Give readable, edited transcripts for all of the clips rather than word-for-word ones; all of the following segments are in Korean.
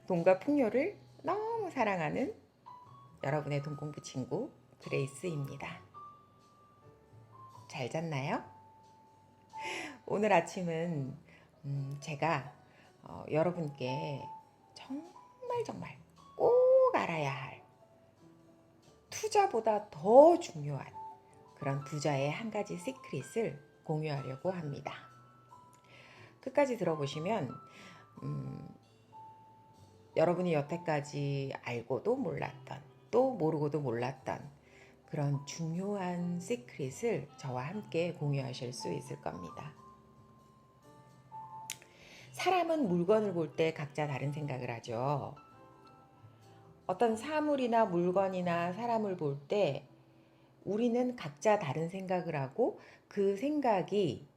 돈과 풍요를 너무 사랑하는 여러분의 돈공부 친구 그레이스입니다. 잘 잤나요? 오늘 아침은 제가 여러분께 정말 꼭 알아야 할 투자보다 더 중요한 그런 부자의 한 가지 시크릿을 공유하려고 합니다. 끝까지 들어보시면 여러분이 여태까지 알고도 몰랐던 또 모르고도 몰랐던 그런 중요한 시크릿을 저와 함께 공유하실 수 있을 겁니다. 사람은 물건을 볼 때 각자 다른 생각을 하죠. 어떤 사물이나 물건이나 사람을 볼 때 우리는 각자 다른 생각을 하고 그 생각이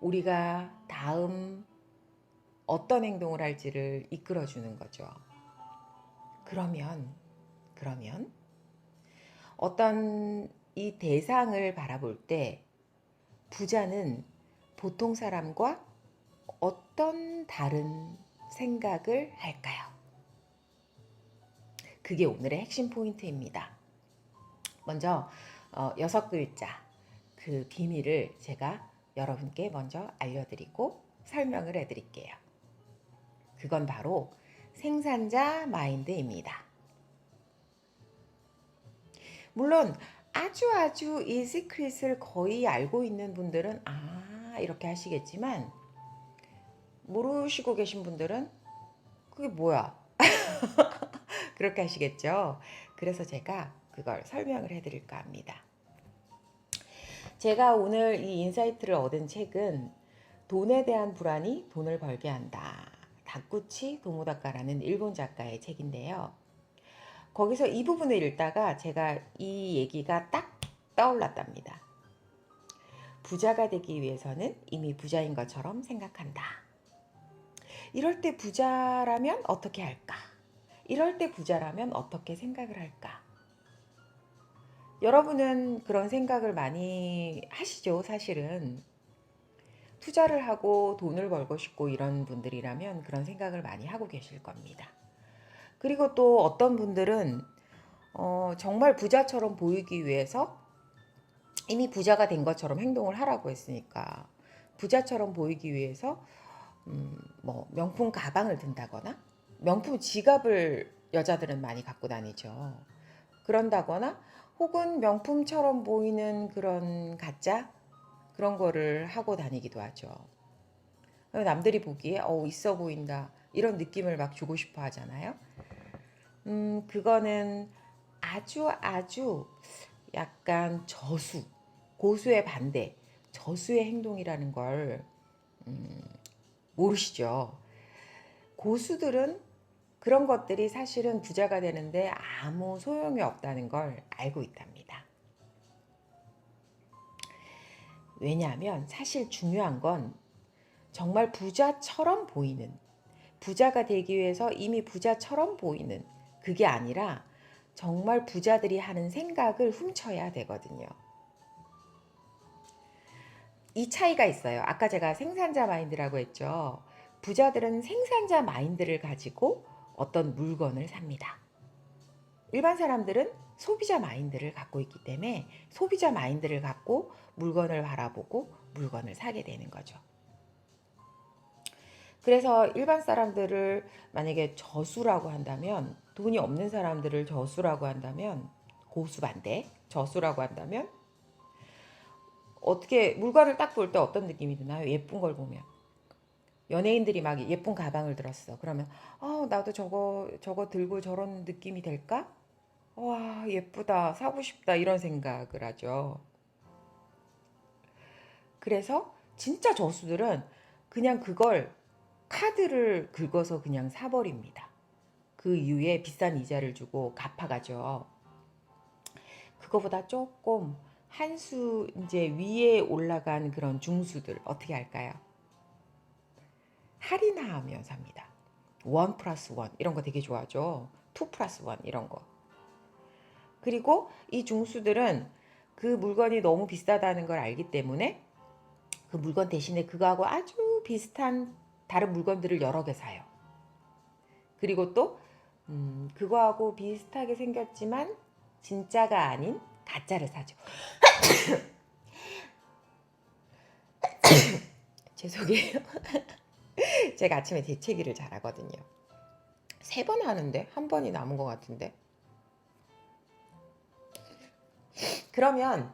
우리가 다음 어떤 행동을 할지를 이끌어주는 거죠. 그러면 어떤 이 대상을 바라볼 때 부자는 보통 사람과 어떤 다른 생각을 할까요? 그게 오늘의 핵심 포인트입니다. 먼저 6글자 그 비밀을 제가 여러분께 먼저 알려드리고 설명을 해드릴게요. 그건 바로 생산자 마인드입니다. 물론 아주 이 시크릿을 거의 알고 있는 분들은 이렇게 하시겠지만 모르시고 계신 분들은 그게 뭐야? 그렇게 하시겠죠. 그래서 제가 그걸 설명을 해드릴까 합니다. 제가 오늘 이 인사이트를 얻은 책은 돈에 대한 불안이 돈을 벌게 한다. 다쿠치 도모다카라는 일본 작가의 책인데요. 거기서 이 부분을 읽다가 제가 이 얘기가 딱 떠올랐답니다. 부자가 되기 위해서는 이미 부자인 것처럼 생각한다. 이럴 때 부자라면 어떻게 할까? 이럴 때 부자라면 어떻게 생각을 할까? 여러분은 그런 생각을 많이 하시죠, 사실은. 투자를 하고 돈을 벌고 싶고 이런 분들이라면 그런 생각을 많이 하고 계실 겁니다. 그리고 또 어떤 분들은 정말 부자처럼 보이기 위해서 이미 부자가 된 것처럼 행동을 하라고 했으니까 부자처럼 보이기 위해서 뭐 명품 가방을 든다거나 명품 지갑을 여자들은 많이 갖고 다니죠. 그런다거나 혹은 명품처럼 보이는 그런 가짜 그런 거를 하고 다니기도 하죠. 남들이 보기에 있어 보인다 이런 느낌을 막 주고 싶어 하잖아요. 그거는 아주 약간 고수의 반대, 저수의 행동이라는 걸 모르시죠. 고수들은 그런 것들이 사실은 부자가 되는데 아무 소용이 없다는 걸 알고 있답니다. 왜냐하면 사실 중요한 건 정말 부자처럼 보이는, 부자가 되기 위해서 이미 부자처럼 보이는 그게 아니라 정말 부자들이 하는 생각을 훔쳐야 되거든요. 이 차이가 있어요. 아까 제가 생산자 마인드라고 했죠. 부자들은 생산자 마인드를 가지고 어떤 물건을 삽니다. 일반 사람들은 소비자 마인드를 갖고 있기 때문에 소비자 마인드를 갖고 물건을 바라보고 물건을 사게 되는 거죠. 그래서 일반 사람들을 만약에 저수라고 한다면, 돈이 없는 사람들을 저수라고 한다면, 고수 반대 저수라고 한다면 어떻게 물건을 딱 볼 때 어떤 느낌이 드나요? 예쁜 걸 보면 연예인들이 막 예쁜 가방을 들었어. 그러면 나도 저거 들고 저런 느낌이 될까? 와, 예쁘다, 사고 싶다 이런 생각을 하죠. 그래서 진짜 저수들은 그냥 그걸 카드를 긁어서 그냥 사버립니다. 그 이후에 비싼 이자를 주고 갚아가죠. 그거보다 조금 한 수 이제 위에 올라간 그런 중수들 어떻게 할까요? 할인하면 삽니다. 1 플러스 1 이런 거 되게 좋아하죠. 2 플러스 1 이런 거. 그리고 이 중수들은 그 물건이 너무 비싸다는 걸 알기 때문에 그 물건 대신에 그거하고 아주 비슷한 다른 물건들을 여러 개 사요. 그리고 또 그거하고 비슷하게 생겼지만 진짜가 아닌 가짜를 사죠. 죄송해요. 제가 아침에 재채기를 잘하거든요. 3번 하는데 한 번이 남은 것 같은데. 그러면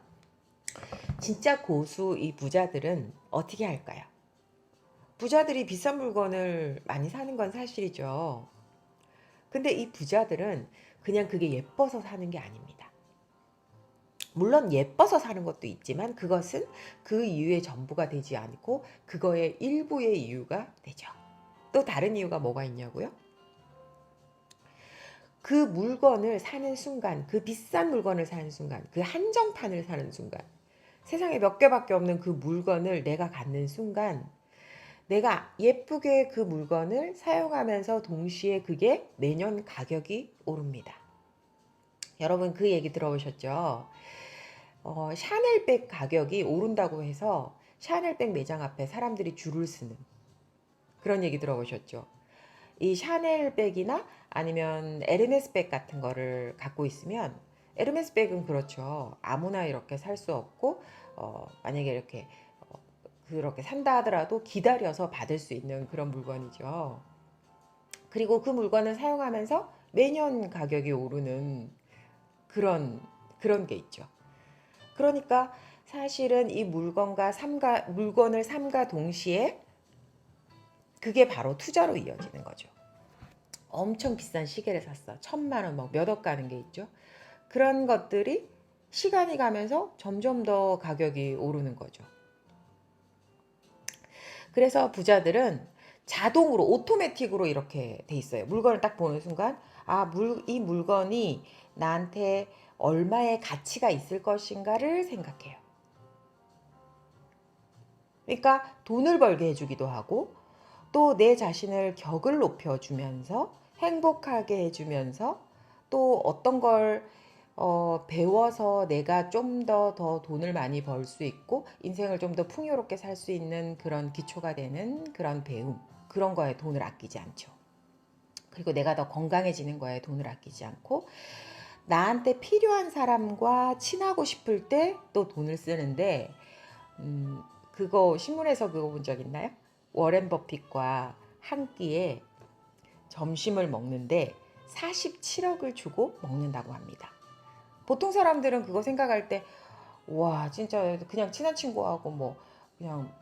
진짜 고수 이 부자들은 어떻게 할까요? 부자들이 비싼 물건을 많이 사는 건 사실이죠. 근데 이 부자들은 그냥 그게 예뻐서 사는 게 아닙니다. 물론 예뻐서 사는 것도 있지만 그것은 그 이유의 전부가 되지 않고 그거의 일부의 이유가 되죠. 또 다른 이유가 뭐가 있냐고요? 그 물건을 사는 순간, 그 비싼 물건을 사는 순간, 그 한정판을 사는 순간, 세상에 몇 개밖에 없는 그 물건을 내가 갖는 순간, 내가 예쁘게 그 물건을 사용하면서 동시에 그게 매년 가격이 오릅니다. 여러분 그 얘기 들어보셨죠? 샤넬백 가격이 오른다고 해서 샤넬백 매장 앞에 사람들이 줄을 서는 그런 얘기 들어보셨죠? 이 샤넬백이나 아니면 에르메스백 같은 거를 갖고 있으면 에르메스백은 그렇죠. 아무나 이렇게 살 수 없고 만약에 이렇게 그렇게 산다 하더라도 기다려서 받을 수 있는 그런 물건이죠. 그리고 그 물건을 사용하면서 매년 가격이 오르는 그런 게 있죠. 그러니까 사실은 이 물건을 삼가 동시에 그게 바로 투자로 이어지는 거죠. 엄청 비싼 시계를 샀어. 1,000만 원, 뭐 몇억 가는 게 있죠. 그런 것들이 시간이 가면서 점점 더 가격이 오르는 거죠. 그래서 부자들은 자동으로 오토매틱으로 이렇게 돼 있어요. 물건을 딱 보는 순간 이 물건이 나한테 얼마의 가치가 있을 것인가를 생각해요. 그러니까 돈을 벌게 해주기도 하고 또 내 자신을 격을 높여주면서 행복하게 해주면서 또 어떤 걸 배워서 내가 좀 더 돈을 많이 벌 수 있고 인생을 좀 더 풍요롭게 살 수 있는 그런 기초가 되는 그런 배움 그런 거에 돈을 아끼지 않죠. 그리고 내가 더 건강해지는 거에 돈을 아끼지 않고 나한테 필요한 사람과 친하고 싶을 때 또 돈을 쓰는데 그거 신문에서 그거 본 적 있나요? 워렌 버핏과 한 끼에 점심을 먹는데 47억을 주고 먹는다고 합니다. 보통 사람들은 그거 생각할 때 와 진짜 그냥 친한 친구하고 뭐 그냥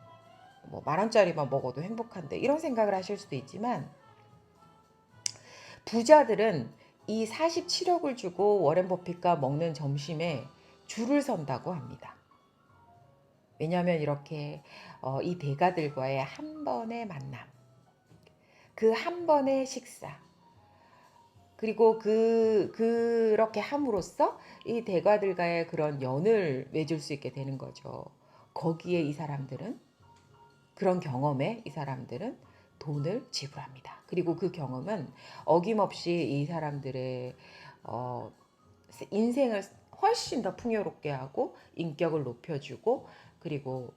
뭐 10,000원짜리만 먹어도 행복한데 이런 생각을 하실 수도 있지만 부자들은 이 47억을 주고 워렌 버핏과 먹는 점심에 줄을 선다고 합니다. 왜냐하면 이렇게 이 대가들과의 한 번의 만남, 그 한 번의 식사, 그리고 그렇게 함으로써 이 대가들과의 그런 연을 맺을 수 있게 되는 거죠. 거기에 이 사람들은 그런 경험에 이 사람들은 돈을 지불합니다. 그리고 그 경험은 어김없이 이 사람들의 인생을 훨씬 더 풍요롭게 하고 인격을 높여주고 그리고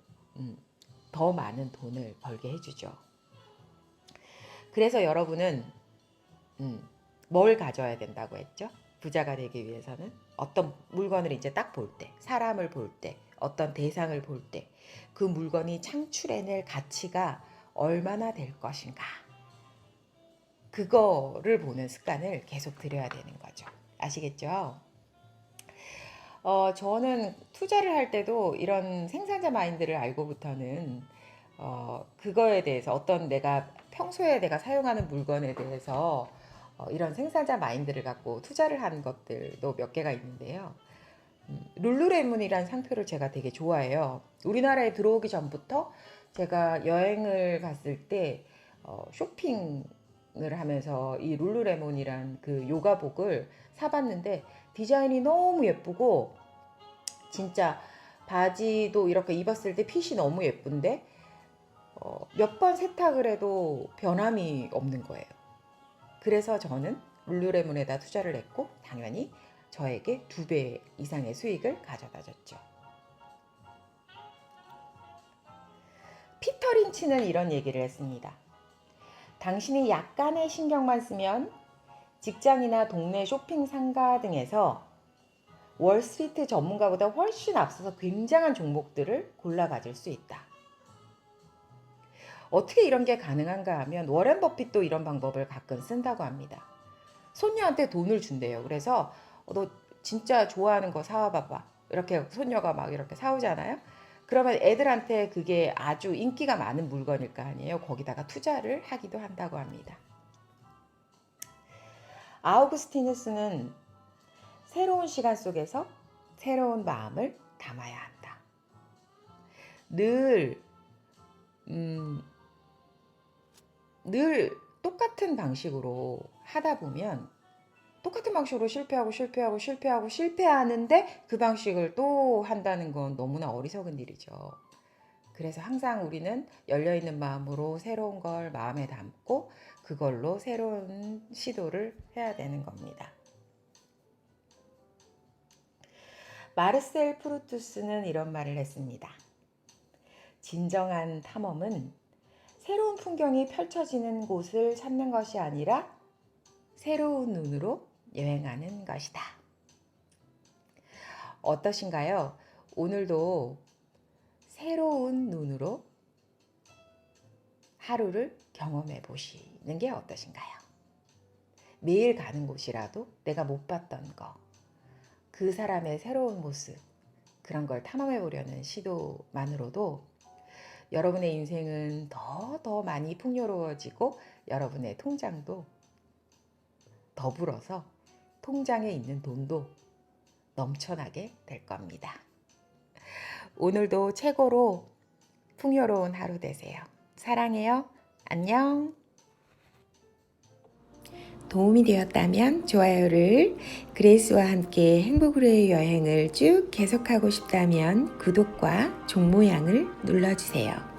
더 많은 돈을 벌게 해주죠. 그래서 여러분은 뭘 가져야 된다고 했죠? 부자가 되기 위해서는 어떤 물건을 이제 딱 볼 때, 사람을 볼 때, 어떤 대상을 볼 때, 그 물건이 창출해낼 가치가 얼마나 될 것인가. 그거를 보는 습관을 계속 들여야 되는 거죠. 아시겠죠? 저는 투자를 할 때도 이런 생산자 마인드를 알고부터는 그거에 대해서 어떤 내가 평소에 내가 사용하는 물건에 대해서 이런 생산자 마인드를 갖고 투자를 하는 것들도 몇 개가 있는데요. 룰루레몬이라는 상표를 제가 되게 좋아해요. 우리나라에 들어오기 전부터 제가 여행을 갔을 때 쇼핑을 하면서 이 룰루레몬이란 그 요가복을 사봤는데 디자인이 너무 예쁘고 진짜 바지도 이렇게 입었을 때 핏이 너무 예쁜데 몇 번 세탁을 해도 변함이 없는 거예요. 그래서 저는 룰루레몬에다 투자를 했고 당연히 저에게 2배 이상의 수익을 가져다 줬죠. 피터 린치는 이런 얘기를 했습니다. 당신이 약간의 신경만 쓰면 직장이나 동네 쇼핑 상가 등에서 월스트리트 전문가보다 훨씬 앞서서 굉장한 종목들을 골라 가질 수 있다. 어떻게 이런 게 가능한가 하면 워렌 버핏도 이런 방법을 가끔 쓴다고 합니다. 손녀한테 돈을 준대요. 그래서 너 진짜 좋아하는 거 사와봐봐. 이렇게 손녀가 막 이렇게 사오잖아요. 그러면 애들한테 그게 아주 인기가 많은 물건일 거 아니에요. 거기다가 투자를 하기도 한다고 합니다. 아우구스티누스는 새로운 시간 속에서 새로운 마음을 담아야 한다. 늘 똑같은 방식으로 하다 보면 똑같은 방식으로 실패하는데 그 방식을 또 한다는 건 너무나 어리석은 일이죠. 그래서 항상 우리는 열려있는 마음으로 새로운 걸 마음에 담고 그걸로 새로운 시도를 해야 되는 겁니다. 마르셀 프루투스는 이런 말을 했습니다. 진정한 탐험은 새로운 풍경이 펼쳐지는 곳을 찾는 것이 아니라 새로운 눈으로 여행하는 것이다. 어떠신가요? 오늘도 새로운 눈으로 하루를 경험해 보시는 게 어떠신가요? 매일 가는 곳이라도 내가 못 봤던 거, 그 사람의 새로운 모습, 그런 걸 탐험해 보려는 시도만으로도 여러분의 인생은 더 많이 풍요로워지고 여러분의 통장도 더불어서 통장에 있는 돈도 넘쳐나게 될 겁니다. 오늘도 최고로 풍요로운 하루 되세요. 사랑해요. 안녕. 도움이 되었다면 좋아요를, 그레이스와 함께 행복으로의 여행을 쭉 계속하고 싶다면 구독과 종 모양을 눌러주세요.